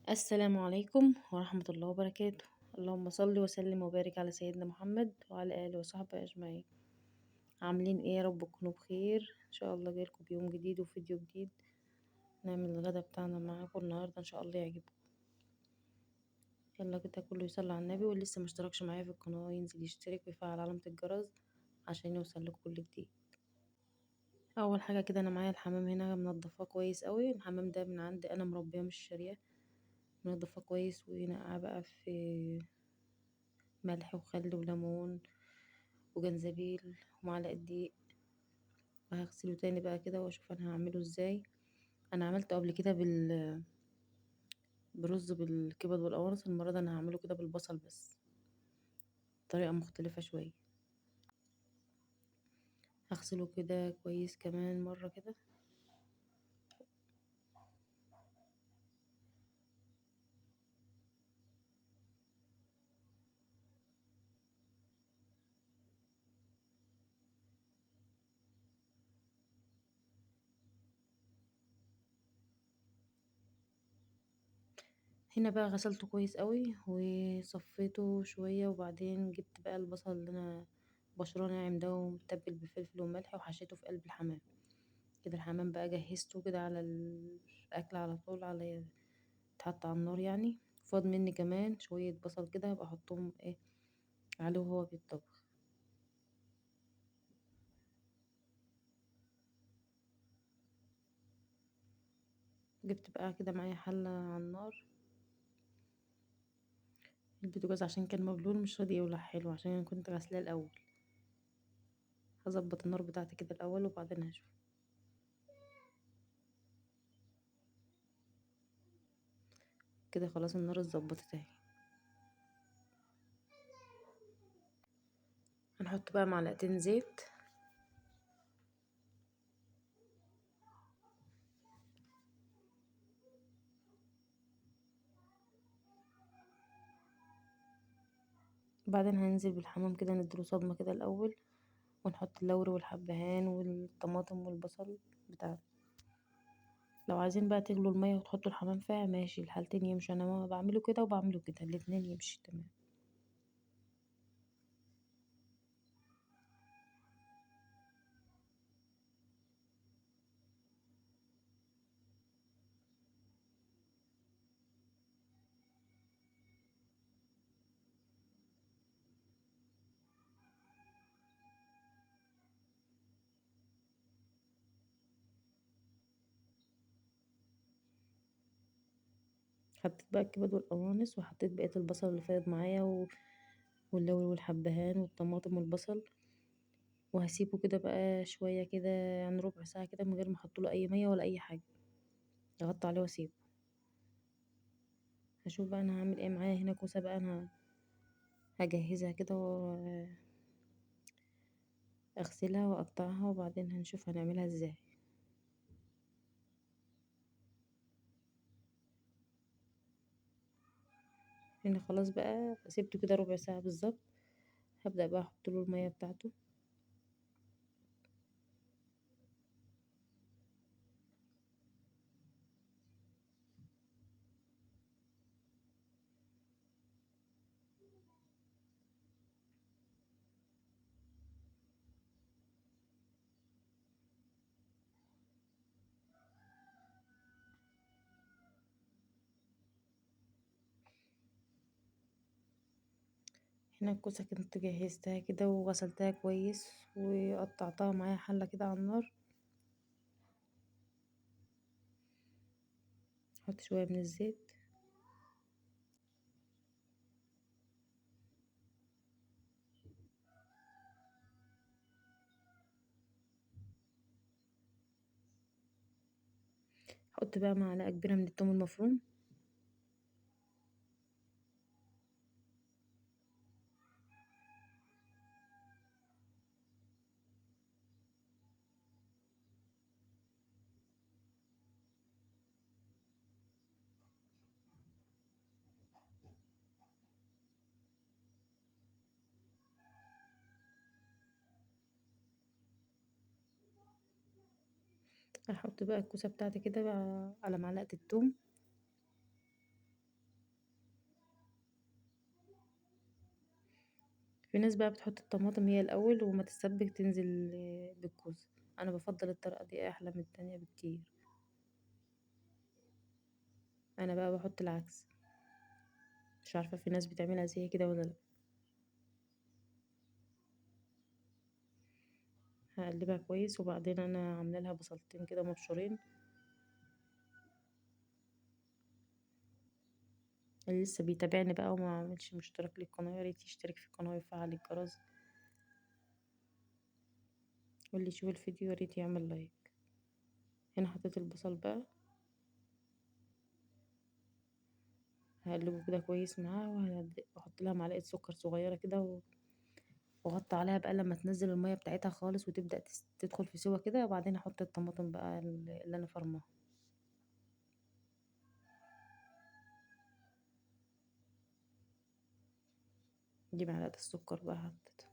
السلام عليكم ورحمة الله وبركاته. اللهم صل وسلم وبارك على سيدنا محمد وعلى آله وصحبه أجمعين. عاملين ايه؟ يا رب تكونوا بخير ان شاء الله. جايلكم بيوم جديد وفيديو جديد. نعمل الغدا بتاعنا معاكم النهاردة ان شاء الله يعجبكم. يلا كده كله يصلي على النبي، واللي لسه مشتركش معايا في القناة ينزل يشترك ويفعل علامة الجرس عشان يوصل لكم كل جديد. اول حاجة كده انا معايا الحمام هنا منضفاه كويس قوي. الحمام ده من عندي انا مربيه مش شارياه. منضفاه كويس ونقعه بقى في ملح وخل وليمون وجنزبيل ومعلقة دقيق، وهغسله تاني بقى كده واشوف انا هعمله ازاي. انا عملته قبل كده برز بالكبد والقوانص. المرة دي انا هعمله كده بالبصل بس، طريقة مختلفة شوية. هغسله كده كويس كمان مرة كده. هنا بقى غسلته كويس قوي وصفيته شوية، وبعدين جبت بقى البصل اللي انا بشراه ناعم ده ومتبل بفلفل وملح وحشيته في قلب الحمام. كده الحمام بقى جهزته كده على الاكل على طول، على يتحط على النار يعني. فاض مني كمان شوية بصل كده هبقى احطهم ايه عليه وهو بيتطبخ. جبت بقى كده معايا حلة على النار. البوتاجاز عشان كان مبلول مش راضي يولع حلو، عشان انا كنت غسلاه الاول. هظبط النار بتاعتي كده الاول وبعدين هشوف. كده خلاص النار اتظبطت اهي. هنحط بقى معلقتين زيت. بعدين هننزل بالحمام كده نديله صدمة كده الاول، ونحط اللوري والحبهان والطماطم والبصل بتاعته. لو عايزين بقى تغلوا المية وتحطوا الحمام فيها ماشي، الحالتين يمشي. انا ما بعمله كده وبعمله كده، الاتنين يمشي تمام. حطيت بقى الكبد والقوانص، وحطيت بقية البصل اللي فاض معايا واللوري والحبهان والطماطم والبصل. وهسيبه كده بقى شوية كده، يعني ربع ساعة كده، من غير ما احطله اي مية ولا اي حاجة. اغطي عليه واسيبه. هشوف بقى انا هعمل ايه. معايا هنا كوسة بقى انا هجهزها كده واغسلها واقطعها، وبعدين هنشوف هنعملها ازاي. هنا خلاص بقى سيبته كده ربع ساعة بالظبط. هبدأ بقى احطله المية بتاعته. هنا الكوسة كنت جهزتها كده وغسلتها كويس وقطعتها معايا حلة كده على النار. احط شوية من الزيت. احط بقى معلقة كبيرة من الثوم المفروم. احط بقى الكوسة بتاعتي كده بقى على معلقة الثوم. في ناس بقى بتحط الطماطم هي الاول وما تتسبك تنزل بالكوسه. انا بفضل الطريقه دي احلى من التانية بكتير. انا بقى بحط العكس. مش عارفه في ناس بتعملها زي كده ولا لا. هقلبها كويس وبعدين انا عامله لها بصلتين كده مبشورين. اللي لسه بيتابعني بقى وما عملش مشترك للقناه، يا ريت يشترك في القناه ويفعل الجرس. واللي يشوف الفيديو يا ريت يعمل لايك. هنا حطيت البصل بقى، هقلبه كده كويس معاه واحط لها معلقه سكر صغيره كده واغطي عليها بقى لما تنزل المية بتاعتها خالص وتبدأ تدخل في سوا كده، وبعدين احط الطماطم بقى اللي انا فرماها. دي معلقة السكر بقى حطيتها.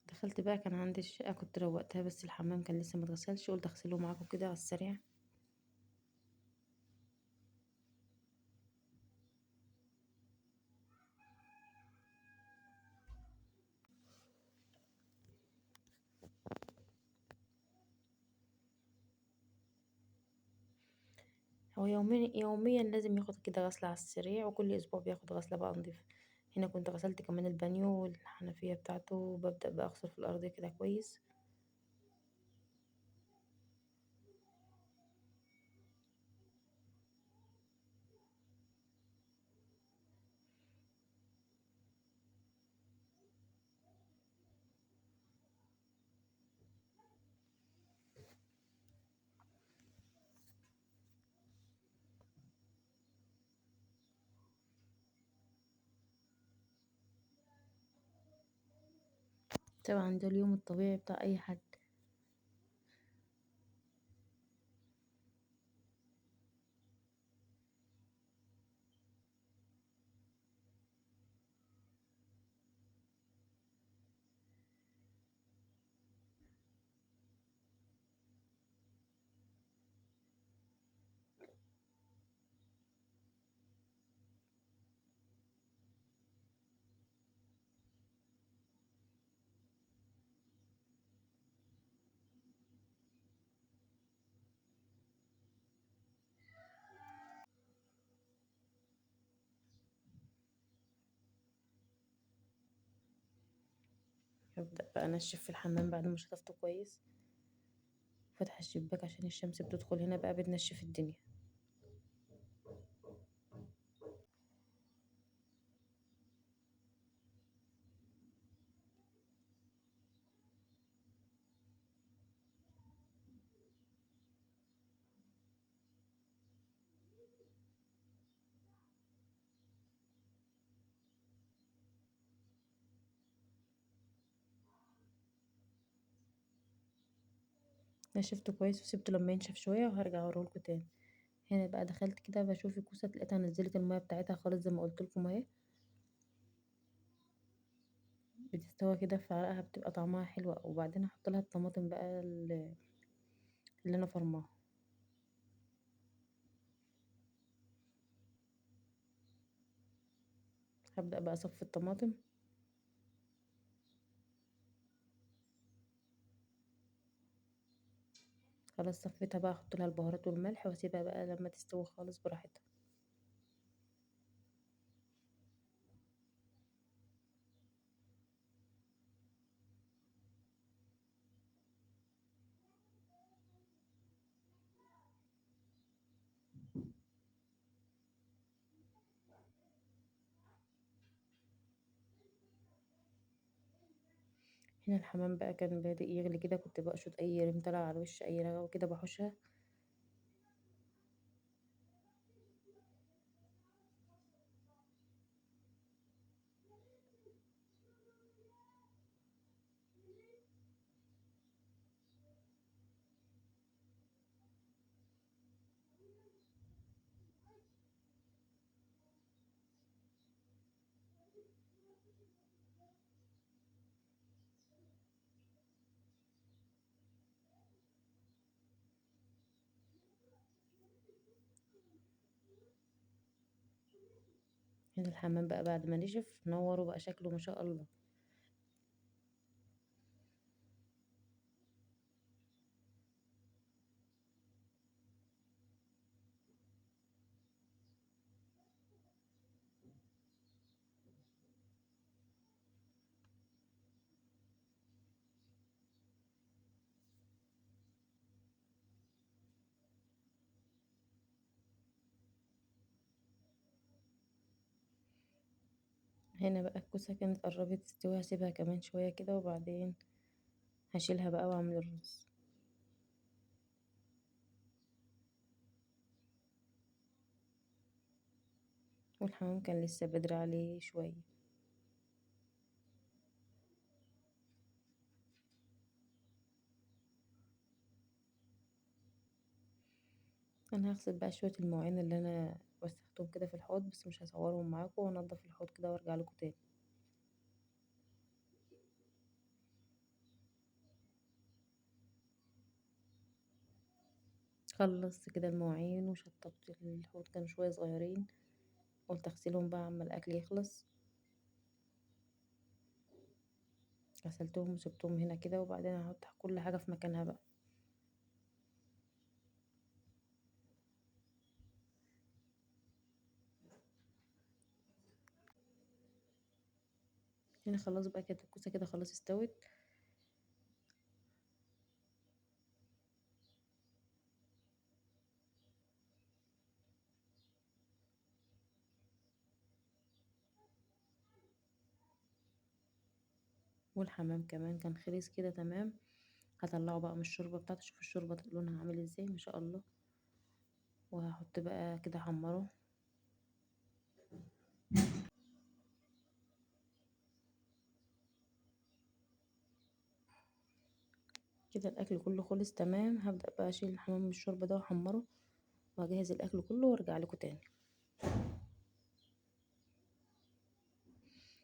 دخلت بقى، كان عندي الشقة كنت روقتها بس الحمام كان لسه متغسلش، قلت اغسله معاكم كده على السريع. هو يوميا يوميا لازم ياخد كده غسلة على السريع، وكل اسبوع بياخد غسلة بقى نضيفة. هنا كنت غسلت كمان البانيو والحنفية بتاعته، وببدأ بقى اغسل في الارض كده كويس. طبعا ده اليوم الطبيعي بتاع اي حد. ببدأ بقى انشف في الحمام بعد ما شطفته كويس. فاتحة الشباك عشان الشمس بتدخل هنا بقى بتنشف الدنيا. نشفته كويس وسبته لما ينشف شوية وهرجع اوريهولكوا تاني. هنا بقى دخلت كده بشوف الكوسة لقيتها نزلت المية بتاعتها خالص زي ما قلتلكم اهي. بتستوى كده في عرقها بتبقى طعمها حلو، وبعدين احط لها الطماطم بقى اللي انا فرماها. هبدأ بقى اصفي الطماطم. خلاص صفيتها بقى، احط لها البهارات والملح واسيبها بقى لما تستوي خالص براحتها. هنا الحمام بقى كان بادئ يغلي كده، كنت بقشط اي ريم طلع على الوش، اي رغوة كده بحوشها. هنا الحمام بقى بعد ما نشف نور وبقى شكله ما شاء الله. هنا بقى الكوسة كانت قربت تستوي، هسيبها كمان شوية كده وبعدين هشيلها بقى واعمل الرز. والحمام كان لسه بدري عليه شوية. انا هغسل بقى شوية المواعين اللي انا وسختهم كده في الحوض، بس مش هصورهم معاكم، وانضف الحوض كده وارجع لكم تاني. خلصت كده المواعين وشطبت الحوض، كانوا شوية صغيرين قلت اغسلهم بقى عما الاكل يخلص. غسلتهم وسبتهم هنا كده، وبعدين هحط كل حاجة في مكانها بقى. هنا خلاص بقى كده الكوسة كده خلاص استوت. والحمام كمان كان خلص كده تمام. هطلعه بقى من الشوربة بتاعته، شوف الشوربة لونها عامل ازاي ما شاء الله. وهحط بقى كده حمره. كده الاكل كله خلص تمام. هبدأ بقى اشيل الحمام من الشوربة ده واحمره، واجهز الاكل كله وارجع لكم تاني.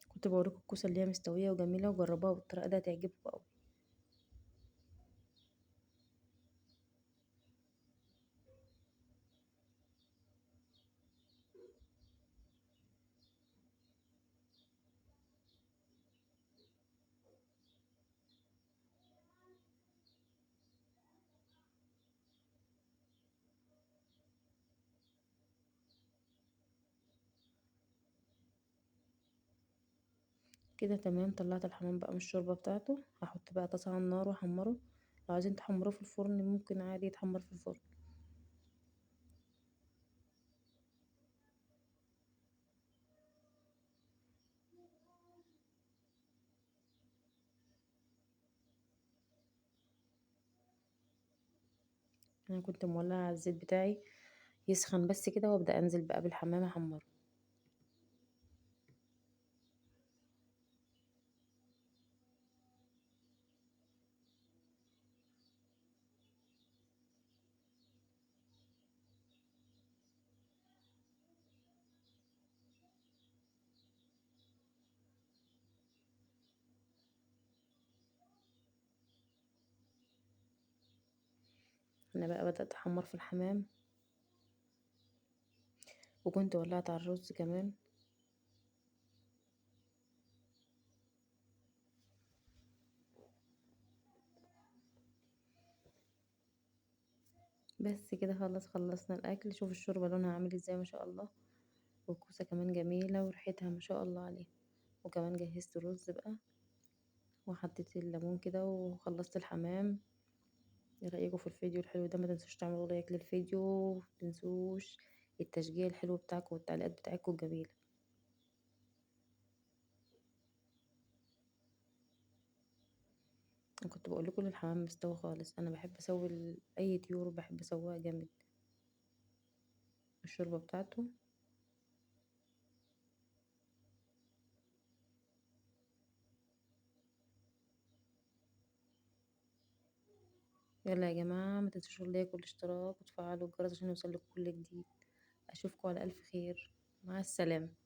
كنت بوريكم الكوسة اللي هي مستوية وجميلة، وجربوها بالطريقة دي هتعجبكم اوي. كده تمام. طلعت الحمام بقى من الشوربة بتاعته، هحط بقى طاسة على النار واحمره. لو عايزين تحمروه في الفرن ممكن عادي يتحمر في الفرن. انا كنت مولعة الزيت بتاعي يسخن بس كده، وابدأ انزل بقى بالحمام احمره. انا بقى بدأت احمر في الحمام، وكنت ولعت على الرز كمان. بس كده خلاص خلصنا الاكل. شوف الشوربة لونها عامل ازاي ما شاء الله، والكوسة كمان جميلة وريحتها ما شاء الله عليها. وكمان جهزت الرز بقى، وحطيت الليمون كده، وخلصت الحمام. ايه رأيكم في الفيديو الحلو ده؟ ما تنسوش تعملوا لايك للفيديو، ما تنسوش التشجيع الحلو بتاعكم والتعليقات بتاعتكم الجميلة. انا كنت بقول لكم الحمام مستوي خالص. انا بحب اسوي اي طيور بحب اسويها جامد. الشوربة بتاعته. يلا يا جماعة، ما تنسوش اللايك والاشتراك وتفعلوا الجرس عشان يوصلكوا كل جديد. اشوفكم على الف خير. مع السلامة.